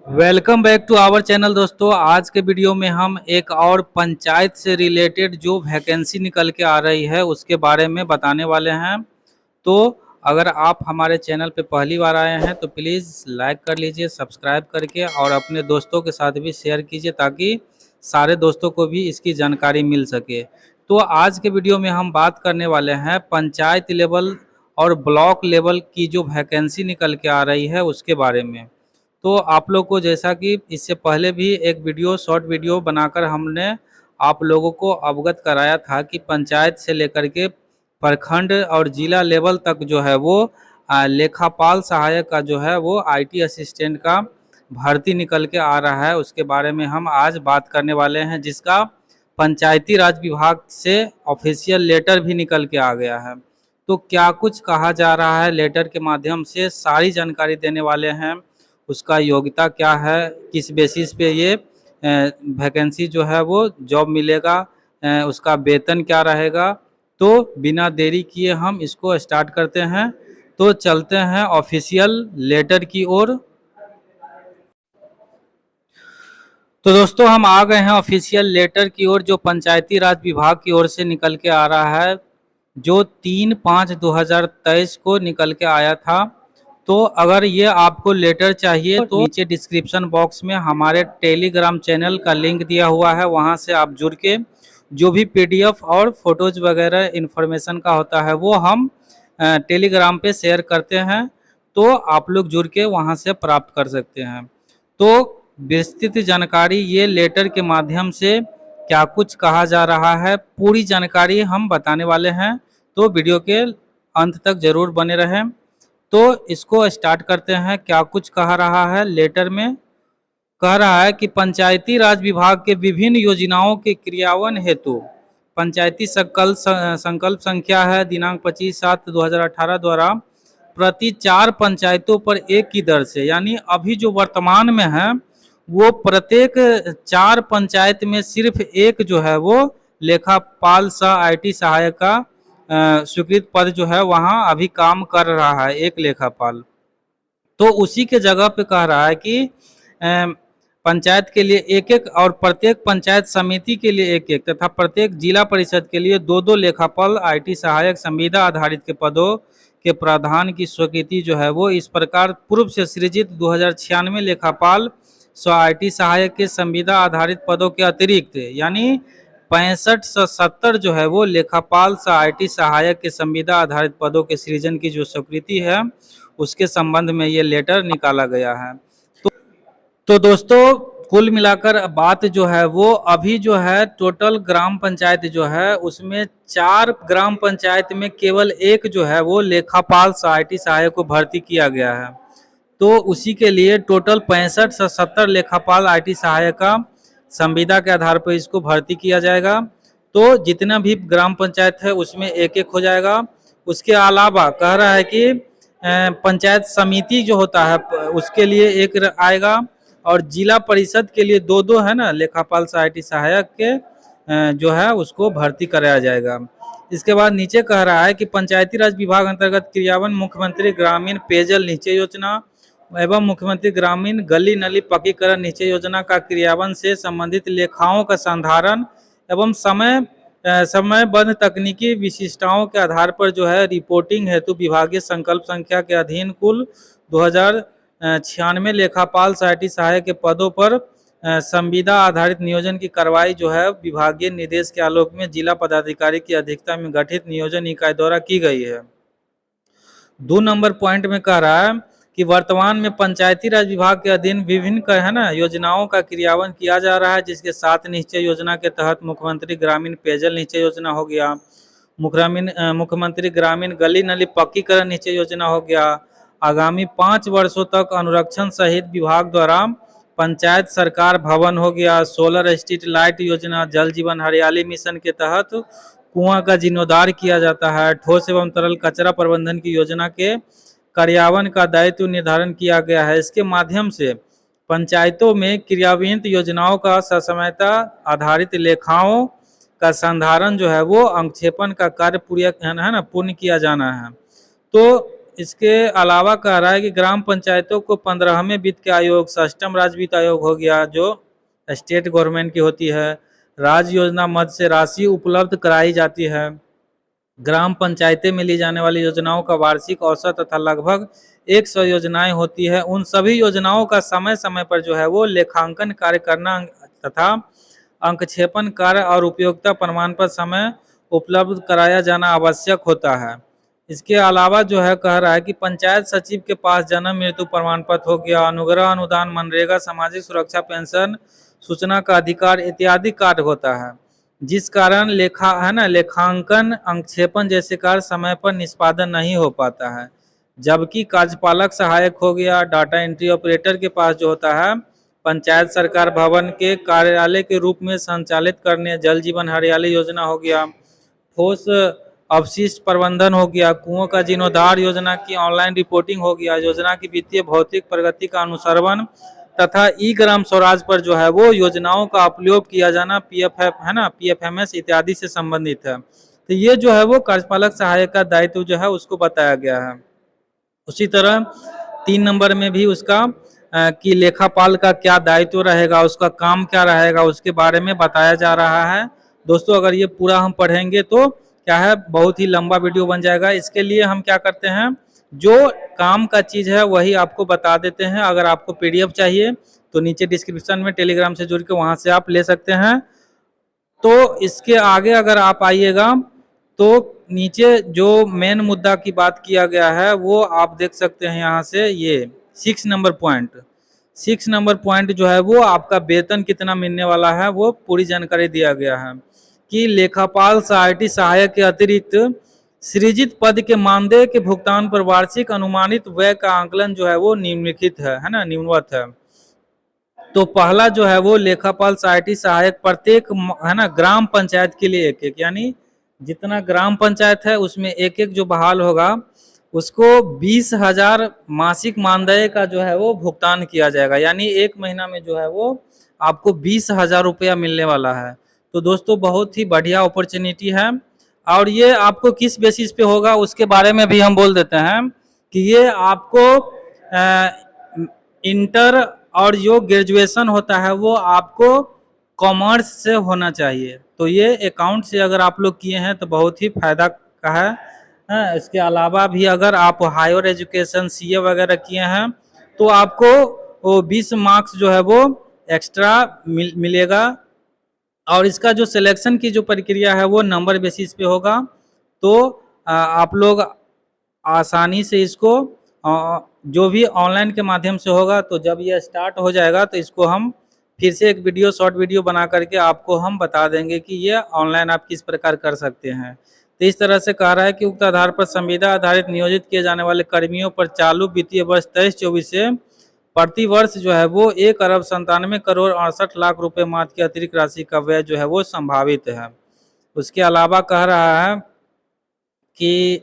Welcome back to our channel दोस्तों। आज के वीडियो में हम एक और पंचायत से रिलेटेड जो वैकेंसी निकल के आ रही है उसके बारे में बताने वाले हैं। तो अगर आप हमारे चैनल पे पहली बार आए हैं तो प्लीज़ लाइक कर लीजिए सब्सक्राइब करके, और अपने दोस्तों के साथ भी शेयर कीजिए ताकि सारे दोस्तों को भी इसकी जानकारी मिल सके। तो आज के वीडियो में हम बात करने वाले हैं पंचायत लेवल और ब्लॉक लेवल की जो वैकेंसी निकल के आ रही है उसके बारे में। तो आप लोग को, जैसा कि इससे पहले भी एक शॉर्ट वीडियो बनाकर हमने आप लोगों को अवगत कराया था कि पंचायत से लेकर के प्रखंड और जिला लेवल तक जो है वो लेखापाल सहायक का जो है वो आईटी असिस्टेंट का भर्ती निकल के आ रहा है, उसके बारे में हम आज बात करने वाले हैं, जिसका पंचायती राज विभाग से ऑफिशियल लेटर भी निकल के आ गया है। तो क्या कुछ कहा जा रहा है लेटर के माध्यम से, सारी जानकारी देने वाले हैं। उसका योग्यता क्या है, किस बेसिस पे ये वैकेंसी जो है वो जॉब मिलेगा, उसका वेतन क्या रहेगा। तो बिना देरी किए हम इसको स्टार्ट करते हैं। तो चलते हैं ऑफिशियल लेटर की ओर। तो दोस्तों हम आ गए हैं ऑफिशियल लेटर की ओर, जो पंचायती राज विभाग की ओर से निकल के आ रहा है, जो 3/5/2023 को निकल के आया था। तो अगर ये आपको लेटर चाहिए तो नीचे डिस्क्रिप्शन बॉक्स में हमारे टेलीग्राम चैनल का लिंक दिया हुआ है, वहाँ से आप जुड़ के जो भी पीडीएफ और फोटोज वगैरह इन्फॉर्मेशन का होता है वो हम टेलीग्राम पे शेयर करते हैं। तो आप लोग जुड़ के वहाँ से प्राप्त कर सकते हैं। तो विस्तृत जानकारी ये लेटर के माध्यम से क्या कुछ कहा जा रहा है, पूरी जानकारी हम बताने वाले हैं। तो वीडियो के अंत तक जरूर बने रहें। तो इसको स्टार्ट करते हैं। क्या कुछ कह रहा है लेटर में? कह रहा है कि पंचायती राज विभाग के विभिन्न योजनाओं के क्रियान्वयन हेतु पंचायती संकल्प संख्या है दिनांक 25/7/2018 द्वारा प्रति 4 पंचायतों पर 1 की दर से, यानी अभी जो वर्तमान में है वो प्रत्येक 4 पंचायत में सिर्फ एक जो है वो लेखापाल सह आईटी सहायक का स्वीकृत पद जो है वहाँ अभी काम कर रहा है, एक लेखापाल। तो उसी के जगह पे कह रहा है कि पंचायत के लिए एक एक, और प्रत्येक पंचायत समिति के लिए एक एक, तथा प्रत्येक जिला परिषद के लिए 2-2 लेखापाल आईटी सहायक संविदा आधारित के पदों के प्रावधान की स्वीकृति जो है वो इस प्रकार पूर्व से सृजित 2096 लेखापाल सौ आईटी सहायक के संविदा आधारित पदों के अतिरिक्त, यानी 65 से 70 जो है वो लेखापाल सह आईटी सहायक के संविदा आधारित पदों के सृजन की जो स्वीकृति है उसके संबंध में ये लेटर निकाला गया है। तो दोस्तों कुल मिलाकर बात जो है वो अभी जो है टोटल ग्राम पंचायत जो है उसमें 4 ग्राम पंचायत में केवल एक जो है वो लेखापाल सह आईटी सहायक को भर्ती किया गया है। तो उसी के लिए टोटल 65 से 70 लेखापाल आईटी सहायक का संविदा के आधार पर इसको भर्ती किया जाएगा। तो जितना भी ग्राम पंचायत है उसमें एक एक हो जाएगा। उसके अलावा कह रहा है कि पंचायत समिति जो होता है उसके लिए एक आएगा, और जिला परिषद के लिए 2-2 है ना लेखापाल सह आईटी सहायक के जो है उसको भर्ती कराया जाएगा। इसके बाद नीचे कह रहा है कि पंचायती राज विभाग अंतर्गत क्रियान्वयन मुख्यमंत्री ग्रामीण पेयजल निश्चय योजना एवं मुख्यमंत्री ग्रामीण गली नली पक्कीकरण निश्चय योजना का क्रियान्वयन से संबंधित लेखाओं का संधारण एवं समयबद्ध तकनीकी विशिष्टताओं के आधार पर जो है रिपोर्टिंग हेतु विभागीय संकल्प संख्या के अधीन कुल 2096 लेखापाल सह आईटी सहायक के पदों पर संविदा आधारित नियोजन की कार्रवाई जो है विभागीय निर्देश के आलोक में जिला पदाधिकारी की अध्यक्षता में गठित नियोजन इकाई द्वारा की गई है। 2 नंबर पॉइंट में कह रहा है कि वर्तमान में पंचायती राज विभाग के अधीन विभिन्न है ना योजनाओं का क्रियान्वयन किया जा रहा है, जिसके 7 निश्चय योजना के तहत मुख्यमंत्री ग्रामीण पेयजल निश्चय योजना हो गया, मुख्यमंत्री ग्रामीण गली नली पक्कीकरण निश्चय योजना हो गया। आगामी 5 वर्षों तक अनुरक्षण सहित विभाग द्वारा पंचायत सरकार भवन हो गया, सोलर स्ट्रीट लाइट योजना, जल जीवन हरियाली मिशन के तहत कुआं का जीर्णोद्धार किया जाता है, ठोस एवं तरल कचरा प्रबंधन की योजना के कार्यान्वयन का दायित्व निर्धारण किया गया है। इसके माध्यम से पंचायतों में क्रियान्वित योजनाओं का ससमयता आधारित लेखाओं का संधारण जो है वो अंक्षेपण का कार्य पूर्ण किया जाना है। तो इसके अलावा कह रहा है कि ग्राम पंचायतों को 15वें वित्त आयोग, 6ठम राज्य वित्त आयोग हो गया जो स्टेट गवर्नमेंट की होती है, राज्य योजना मद से राशि उपलब्ध कराई जाती है। ग्राम पंचायतें में ली जाने वाली योजनाओं का वार्षिक औसत तथा लगभग 100 योजनाएं होती है। उन सभी योजनाओं का समय समय पर जो है वो लेखांकन कार्य करना तथा अंकक्षेपण कार्य और उपयोगिता प्रमाण पर समय उपलब्ध कराया जाना आवश्यक होता है। इसके अलावा जो है कह रहा है कि पंचायत सचिव के पास जन्म मृत्यु प्रमाण पत्र हो गया, अनुग्रह अनुदान, मनरेगा, सामाजिक सुरक्षा पेंशन, सूचना का अधिकार इत्यादि कार्य होता है, जिस कारण लेखांकन अंकक्षेपण जैसे कार्य समय पर निष्पादन नहीं हो पाता है। जबकि कार्यपालक सहायक हो गया, डाटा एंट्री ऑपरेटर के पास जो होता है पंचायत सरकार भवन के कार्यालय के रूप में संचालित करने, जल जीवन हरियाली योजना हो गया, ठोस अवशिष्ट प्रबंधन हो गया, कुओं का जीर्णोद्धार योजना की ऑनलाइन रिपोर्टिंग हो गया, योजना की वित्तीय भौतिक प्रगति का अनुसरण तथा ई ग्राम स्वराज पर जो है वो योजनाओं का उपयोग किया जाना, पीएफएफ है ना, पीएफएमएस इत्यादि से संबंधित है। तो ये जो है वो कार्यपालक सहायक का दायित्व जो है उसको बताया गया है। उसी तरह 3 नंबर में भी उसका कि लेखापाल का क्या दायित्व रहेगा, उसका काम क्या रहेगा, उसके बारे में बताया जा रहा है। दोस्तों अगर ये पूरा हम पढ़ेंगे तो क्या है बहुत ही लंबा वीडियो बन जाएगा। इसके लिए हम क्या करते हैं, जो काम का चीज है वही आपको बता देते हैं। अगर आपको पीडीएफ चाहिए तो नीचे डिस्क्रिप्शन में टेलीग्राम से जुड़ के वहां से आप ले सकते हैं। तो इसके आगे अगर आप आइएगा तो नीचे जो मेन मुद्दा की बात किया गया है वो आप देख सकते हैं यहाँ से, ये 6 नंबर पॉइंट जो है वो आपका वेतन कितना मिलने वाला है वो पूरी जानकारी दिया गया है कि लेखापाल सहायटी सहायक के अतिरिक्त सृजित पद के मानदेय के भुगतान पर वार्षिक अनुमानित व्यय का आंकलन जो है वो निम्नलिखित है ना, निम्नवत है। तो पहला जो है वो लेखापाल सहायटी सहायक प्रत्येक है ना ग्राम पंचायत के लिए एक एक, यानी जितना ग्राम पंचायत है उसमें एक एक जो बहाल होगा उसको 20,000 मासिक मानदेय का जो है वो भुगतान किया जाएगा, यानी एक महीना में जो है वो आपको 20,000 रुपया मिलने वाला है। तो दोस्तों बहुत ही बढ़िया अपॉर्चुनिटी है। और ये आपको किस बेसिस पे होगा उसके बारे में भी हम बोल देते हैं कि ये आपको इंटर और जो ग्रेजुएशन होता है वो आपको कॉमर्स से होना चाहिए। तो ये अकाउंट से अगर आप लोग किए हैं तो बहुत ही फायदा का है। इसके अलावा भी अगर आप हायर एजुकेशन सीए वगैरह किए हैं तो आपको वो 20 मार्क्स जो है वो एक्स्ट्रा मिलेगा। और इसका जो सिलेक्शन की जो प्रक्रिया है वो नंबर बेसिस पे होगा। तो आप लोग आसानी से इसको जो भी ऑनलाइन के माध्यम से होगा, तो जब ये स्टार्ट हो जाएगा तो इसको हम फिर से एक वीडियो शॉर्ट वीडियो बना करके आपको हम बता देंगे कि ये ऑनलाइन आप किस प्रकार कर सकते हैं। तो इस तरह से कह रहा है कि उक्त आधार पर संविदा आधारित नियोजित किए जाने वाले कर्मियों पर चालू वित्तीय वर्ष 23-24 से प्रति वर्ष जो है वो 1,97,68,00,000 रुपए मात्र की अतिरिक्त राशि का व्यय जो है वो संभावित है। उसके अलावा कह रहा है कि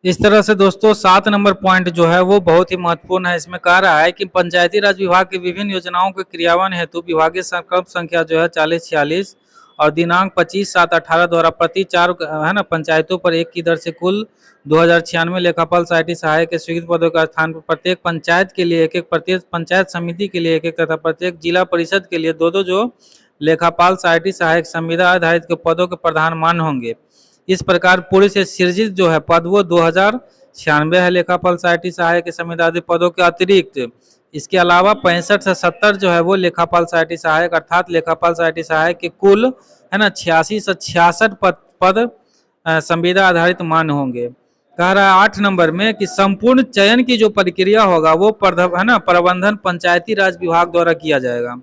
इस तरह से दोस्तों 7 नंबर पॉइंट जो है वो बहुत ही महत्वपूर्ण है। इसमें कह रहा है कि पंचायती राज विभाग की विभिन्न योजनाओं के क्रियान्वयन हेतु विभागीय संकल्प संख्या जो है 4046 और दिनांक 25/7/18 द्वारा प्रति 4 है ना पंचायतों पर 1 की दर से कुल 2096 लेखापाल सहायटी सहायक के स्वीकृत पदों का स्थान पर प्रत्येक पंचायत के लिए एक, प्रत्येक पंचायत समिति के लिए एक तथा प्रत्येक जिला परिषद के लिए 2 जो लेखापाल सहायटी सहायक संविदा आधारित के पदों के प्रधान मान होंगे। इस प्रकार पूरे से सृजित जो है पद वो 2096 है लेखापाल सहायटी सहायक के संविदाधिक पदों के अतिरिक्त। इसके अलावा 65 से 70 जो है वो लेखापाल सहायटी सहायक अर्थात लेखापाल सहायटी सहायक के कुल है ना 86 से 66 पद संविदा आधारित मान होंगे। कह रहा है 8 नंबर में कि संपूर्ण चयन की जो प्रक्रिया होगा वो है ना प्रबंधन पंचायती राज विभाग द्वारा किया जाएगा।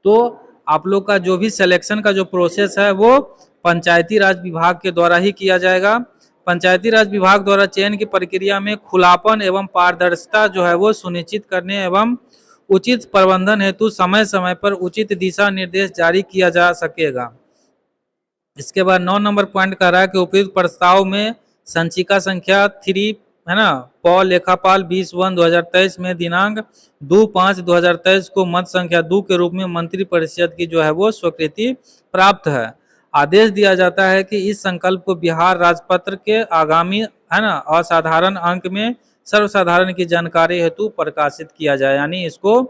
तो आप लोग का जो भी सिलेक्शन का जो प्रोसेस है वो पंचायती राज विभाग के द्वारा ही किया जाएगा। पंचायती राज विभाग द्वारा चयन की प्रक्रिया में खुलापन एवं पारदर्शिता जो है वो सुनिश्चित करने एवं उचित प्रबंधन हेतु समय समय पर उचित दिशा निर्देश जारी किया जा सकेगा। इसके बाद 9 नंबर पॉइंट कह रहा है कि उपयुक्त प्रस्ताव में संचिका संख्या 3 है ना पौ लेखापाल 20/1/2023 में दिनांक 2/5/2023 को मत संख्या 2 के रूप में मंत्री परिषद की जो है वो स्वीकृति प्राप्त है। आदेश दिया जाता है कि इस संकल्प को बिहार राजपत्र के आगामी है ना असाधारण अंक में सर्वसाधारण की जानकारी हेतु प्रकाशित किया जाए, यानी इसको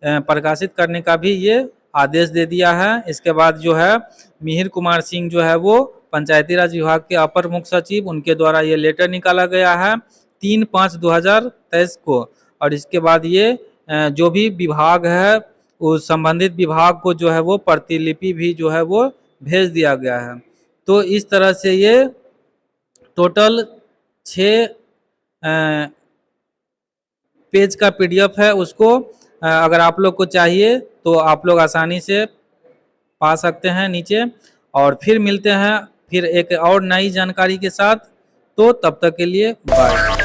प्रकाशित करने का भी ये आदेश दे दिया है। इसके बाद जो है मिहिर कुमार सिंह जो है वो पंचायती राज विभाग के अपर मुख्य सचिव, उनके द्वारा ये लेटर निकाला गया है 3/5/2023 को। और इसके बाद ये जो भी विभाग है उस संबंधित विभाग को जो है वो प्रतिलिपि भी जो है वो भेज दिया गया है। तो इस तरह से ये टोटल 6 पेज का PDF है, उसको अगर आप लोग को चाहिए तो आप लोग आसानी से पा सकते हैं नीचे। और फिर मिलते हैं फिर एक और नई जानकारी के साथ, तो तब तक के लिए बाय।